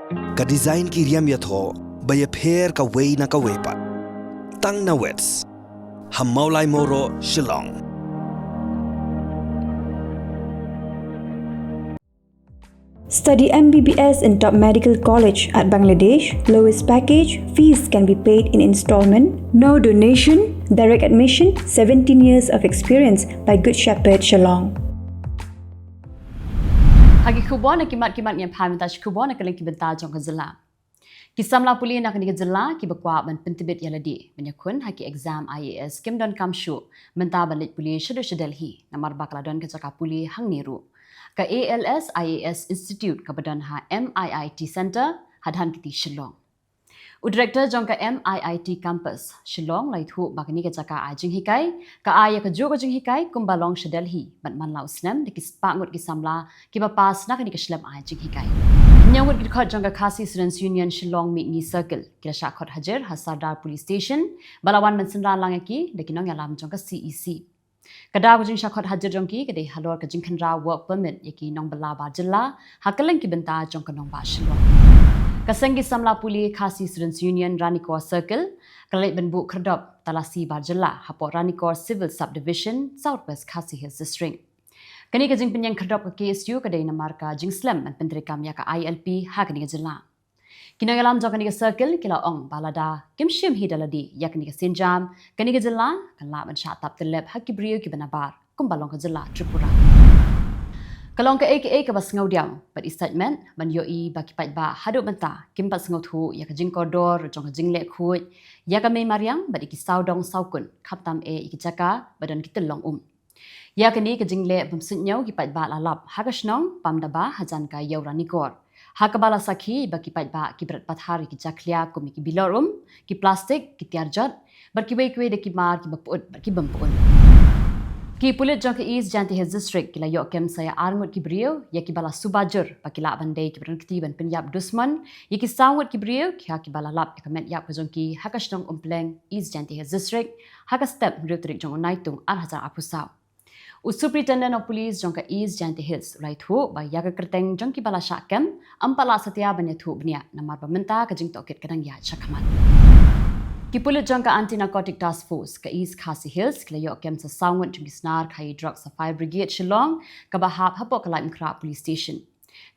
Ka design ki riam yatho baya pher ka wei na ka wepat. Tang na wets. Ham maulai moro Shillong. Study MBBS in top medical college at Bangladesh. Lowest package. Fees can be paid in installment. No donation. Direct admission. 17 years of experience by Good Shepherd Shillong. Hagi Khubor na kimat yang paham tas Khubor na Kylleng kibenta jong ke Jylla. Kisamla puli nak ni ke Jylla ki bakwa ban pentibit yaladi menyakun haki exam IAS kim don kamshu menta balik puli shadu Delhi namar bakla don ke cakap puli hang niru. Ka ALS IAS Institute ka badan ha MIIT Center hadhan kiti Shillong. U director jong ka MIIT campus Shillong lai thu bakni ka caka ajing hikai ka aya ka jo ka jing hikai kumbalong Delhi ban man lau snam de kispangut kisamla ki bapas nak ni ka shlam ajing hikai. Nyawut ki khot jong ka Khasi Students Union Shillong Mitni Circle kila shakot hajar Hasardar Police Station balawan mensendra langaki de kinong yalam jong ka CEC. Kada ko jing shakot hajar jong ki kade halor ka jing khandra work permit yaki nong bala ba Jylla ha Kylleng ki benta jong ka nong ba Shillong. Kasengi samla puli Khasi Students Union Ranikor Circle kalait benbuk kerdop talasi bar Jylla hapo Ranikor Civil Subdivision Southwest Khasi Hills District. Kani ka jing penyang kerdop ka KSU kadai namar ka jing slam man pentrikam ya ka ILP ha kani ka Jylla. Kinagalam jong kani ka circle kila ong balada kimshim hidaladi ya kani ka sinjam kani ka Jylla kala man shatap telep hakibrio ki banabar kumbalong ka Jylla Tripura. Kalong ka AKA ka bas ngaudiam but statement man yoi baki pat ba hadu benta kim bas ngaut hu ya ka jing koridor jong ka jing lek hu ya ka mai mariang but iki saudong saukun khaptam iki jaka badan kita long ya kani ka jing lek bumsun nyau ki pat ba lalap hakasnong pamdaba hajan ka yauranikor hakabala sakhi baki pat ba ki berat pathari ki jaklia kumi ki bilorum ki plastik ki tiarjat bar ki wei de ki mar ki baput bar ki bampun. Ki pulit jong ke East Janti Hills District kila yok kem saya arngut ki brio ya ki bala subajur pakila bandai ki beran ketiban penyap dusman ya ki sawut ki brio ki ha ki bala lap ya kamet yap jong ki hakasnong umpleng East Janti Hills District hakastep rutrik jong Naitung arhajar apusau. Superintendent of Police jong ka East Janti Hills right hu ba ya ka kerteng jong ki bala syakem ampala setia banya thu bnya namar pementa ka jing tokit kadang ya syakaman. Ki pulit jong ka Anti-Narcotic Task Force ka East Khasi Hills kila yok kem sa sawut jong snar khai drugs sa Fire Brigade Shillong ka bahap hapo ka Laim Kra Police Station.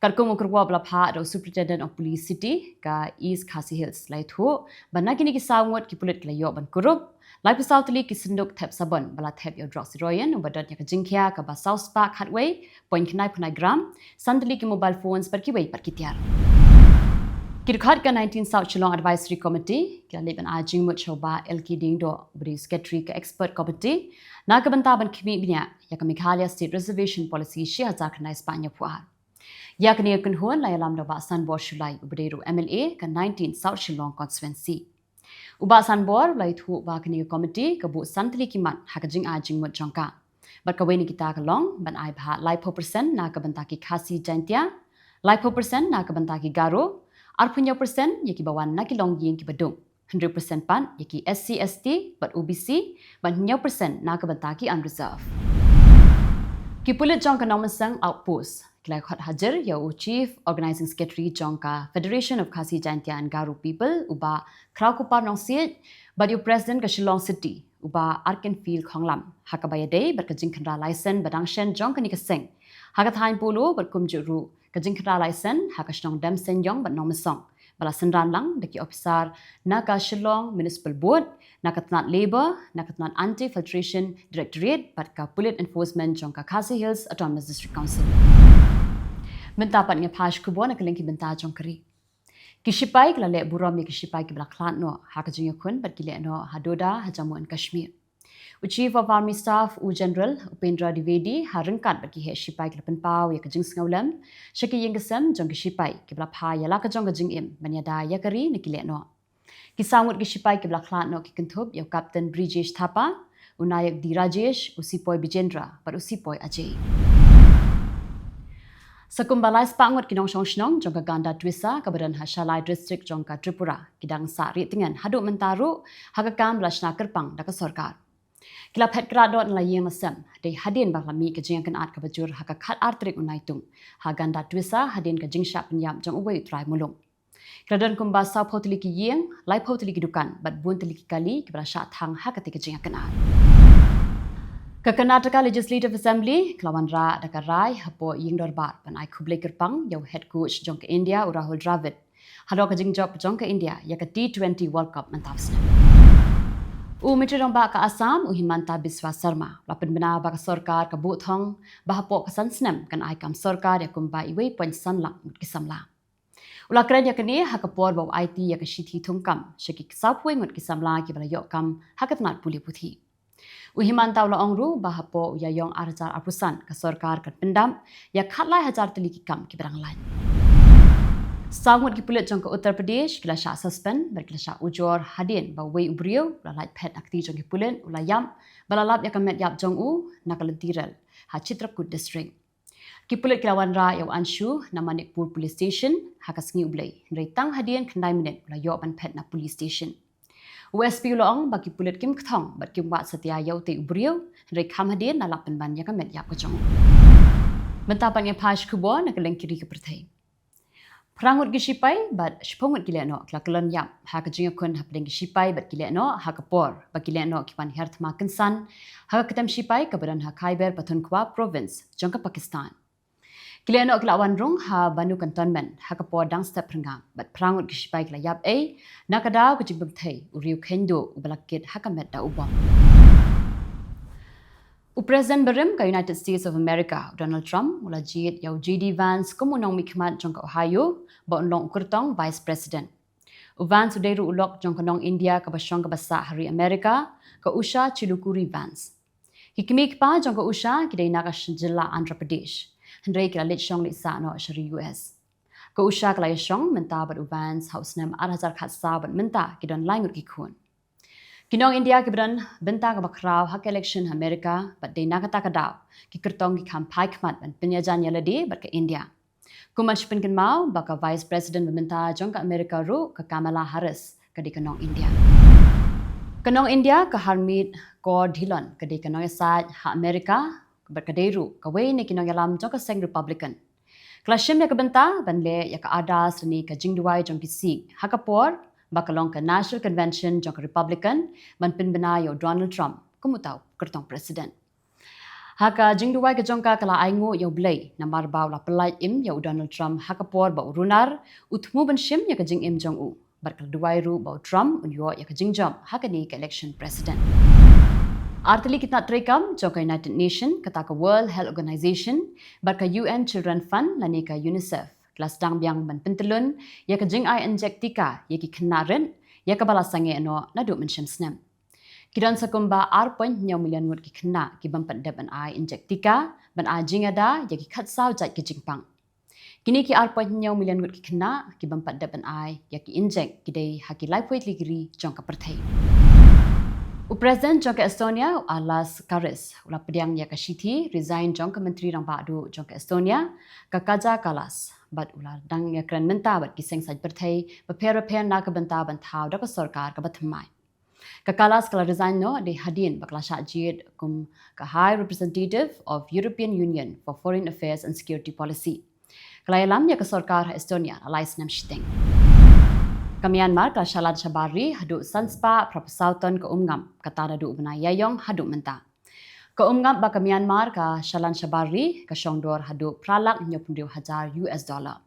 Karkung ukurwa bala pha do Superintendent of Police City ka East Khasi Hills right hu ba nakini ki sawut ki pulit kila yok ban kurup Lai pisau tuli ki senduk tep sabon bala tep yo drugs royan ubadat ya ka jingkia ka ba South Park Hatway point kinai punai gram sandali ki mobile phones per ki wei per ki tiar. Ki dikhat ka 19 South Shillong Advisory Committee ki liban ajing mut choba LK ding do bri secretary ka expert committee na ka banta ban kimi bnya ya ka Meghalaya State Reservation Policy shi hazar kanai Spanya puar. Ya ka ni kan huan lai alam do ba san bo shulai ubreru MLA ka 19 South Shillong constituency. Ubasan bor lai thu ba kini committee ka bu santli kimat hakajing ajing mut jongka bar ka weni kita ka long ban ai bha lai 4% na ka banta ki Khasi Jantia lai 4% na ka banta ki Garo ar 0% yaki bawan na ki long yin ki badung 100% pan yaki SC ST but OBC ban 0% na ka banta ki unreserved ki pulit jongka nomasang outpost Kilai khot hajar ya Chief Organizing Secretary jongka Federation of Khasi Jantia and Garo People uba Kraukupar nong siet but you President ka Shillong City uba Arkenfield khonglam hakabaya day bar ka jingkhandra license badangshen jongka ni ka seng hakathain pulu bar kumjuru ka jingkhandra license hakashnong dam senyong but nomasong bala sendran lang daki officer na ka Shillong Municipal Board na katnat labor na katnat anti filtration directorate but ka Police Enforcement jongka Khasi Hills Autonomous District Council Mentapat nga pash Khubor na Kylleng ki benta jong kari. Kishipai kila le buram ni kishipai ki blaklan no hakajing yakun but kile no hadoda hajamu in Kashmir. Chief of Army Staff General Upendra Dwivedi harengkat bagi he shipai kila penpau ya kajing sngaulam shaki yengasam jong kishipai ki blapha ya la kajong kajing im banyada ya kari ni kile no. Kisamut kishipai ki blaklan no ki kentup ya Captain Brijesh Thapa unayak Dirajesh usipoi Bijendra but usipoi Ajay. Sakumbalai spangut kinong shnong jongka ganda twisa kabadan Hashalai district jongka Tripura kidang sa ritingan hadu mentaru hagakam lashna kerpang daka sorkar. Kila pet gradot la yeng masam de hadin baklami ke jing kan at kabajur haka khat artrik unaitung ha ganda twisa hadin ka jingsha penyam jong ubai utrai mulung. Keladon kumba sau potili ki yeng, lai potili ki dukan, bat bun tili ki kali ki berasya thang hak ketika jing kenal. Ke Karnataka Legislative Assembly, kelawan ra dakarai hapo yeng dorbar panai Khubor kerpang yau head coach jong ke India Rahul Dravid. Hado ke jing job jong ke India ya ke T20 World Cup mentapsna. Menteri Rambak ke Assam Himanta Biswa Sarma lapan benar bak sarkar ke Buthong bahapo ke sansnem kan aikam sarkar ya kumba iwe poin sanlang ke samla. Ulah keren ya kini hak por bau IT ya ke shithi thungkam syaki sapwe ngut ke samla ki bala yokam hak tngat puli puthi. Himanta ula ongru bahapo ya yong arjar apusan ke sarkar kan pendam ya khatlai hajar teliki kam ki berang lain. Sangut ki pulit jong ke Uttar Pradesh kila syak suspend ber kila syak ujor hadin ba wei ubriu la light pet akti jong ki pulit ula yam balalap ya kamet yap jong u nakalentiral ha Chitrakoot district. Ki pulit kilawan ra yaw anshu na Manikpur police station ha kasngi ublai ndai tang hadin kendai minit ula yo ban pet na police station. USP ulong bagi pulit kim kthong bat kim wat setia yaw te ubriu ndai kham hadin na lapan ban ya kamet yap ka jong. Mentapan ya Pash Khubor na Kylleng kiri ke Pyrthei. Perangut gisipai bat shpongut kileno klakelon yap ha kajinga kun hapdeng gisipai bat kileno ha kapor ba kileno kipan herthma kensan ha ketam sipai kabadan ha Khyber Pakhtunkhwa province jongka Pakistan. Kileno kilawan rung ha Banu cantonment ha kapor dang step prenga bat perangut gisipai kilayap nakadaw kajibug thai uriu kendo ubalakit ha kamet da ubam. President Barim ke United States of America Donald Trump mula jid yau JD Vance kumunong mikmat jong ke Ohio ba unlong kurtong Vice President. Vance udairu ulok jong kanong India ke basyong ke basa hari Amerika ke Usha Chilukuri Vance. Hikimik pa jong ke Usha kidai nakas Jylla Andhra Pradesh. Hendrai kila lit syong litsa no syari US. Ke Usha kila syong menta bat Vance haus nem 8,000 khatsa bat menta kidon langut kikun. Kinong India kibran benta ka bakraw hak election Amerika bat day nakata kadaw ki kertong ki kampai kmat ban penyajan yaladi bat ke India. Kuman shpin kin mau baka Vice President benta jong ka Amerika ru ka Kamala Harris ka di kanong India. Kanong India ka Harmeet Kaur Dhillon ka di kanong side ha Amerika bat ka deru ka way ni kinong yalam jong ka seng Republican. Klashim ya ka benta ban le ya ka adas ni ka jingduai jong ki Sikh ha ka por bakalong ke National Convention jong Republican man pinbena yo Donald Trump kumutaw kertong president. Haka jingduai ke jongka kala aingo yo blay na marbaw la pelai im yo Donald Trump haka por ba urunar utmu ban shim ya ke jing im jong u barkal duai ru ba Trump unyo ya ke jing jom haka ni ke election president. Artili kitna trekam jong United Nation kata ke World Health Organization barka UN Children Fund lani ka UNICEF kelas dang biang ban pentelun ya ke jing ai inject tika ya ki kenaren ya ke bala sange no nadu mention snem kidan sakumba 8.9 million word ki kena ki ban pandap ban ai inject tika ban ai jing ada ya ki khat saw jat ki jingpang kini ki 8.9 million word ki kena ki ban pandap ban ai ya ki inject ki dei haki life weight ligri jong ka Pyrthei. President jong ke Estonia Alas Karis ula pediang ya ke Shithi resign jong ke Menteri Rang Badu jong ke Estonia ka Kaja Kalas bat ular dang ya kren menta bat kiseng saj Pyrthei beper na ke benta bantau da ke sarkar ke batmai ka Kalas kala resign no de hadin bakla syajid kum ka High Representative of European Union for Foreign Affairs and Security Policy kala yalam ya ke sarkar Estonia alais nam shiteng ka Myanmar ka Shalan Shabari hadu sanspa propasauton ke umngam kata dadu bena yayong hadu menta ke umngam ba ka Myanmar ka Shalan Shabari ka Shongdor hadu pralak $90,000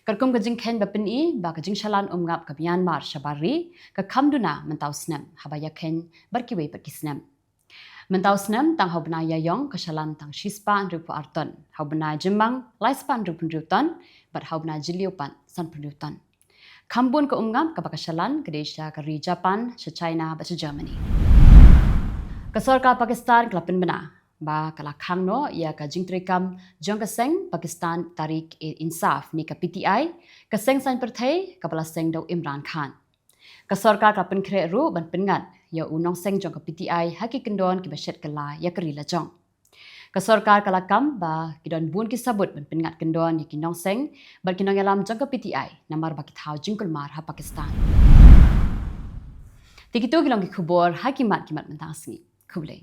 Karkum ka jing ken ba pini ba ka jing Shalan umngam ka Myanmar Shabari ka kamduna mentau snem habaya ken barkiwe barkisnem mentau snem tang hau bena yayong ka Shalan tang shispa rupu arton hau bena jembang laispan rupu ton bat hau bena jiliopan san ton Kambun ke umngam ke Pakistan, ke Asia, ke Japan, ke China, ke Germany. Ke sarkar Pakistan kelapin bena, ba kalakang no ia ke jingtrikam jong ke seng Pakistan Tarik Insaf ni ke PTI, ke seng san Pyrthei ke seng daw Imran Khan. Ke sarkar kelapin kre ru ban pengat ia unong seng jong ke PTI haki kendon ke basyet kela ia ke rila jong. Ke sarkar kalakam ba kidon bun ki sabut ban pengat kendon ya kinong seng bar kinong yalam jong ke PTI namar ba kithau jingkul mar ha Pakistan. Tikitu kilong ki Khubor hakimat mentang sengi. Khubor.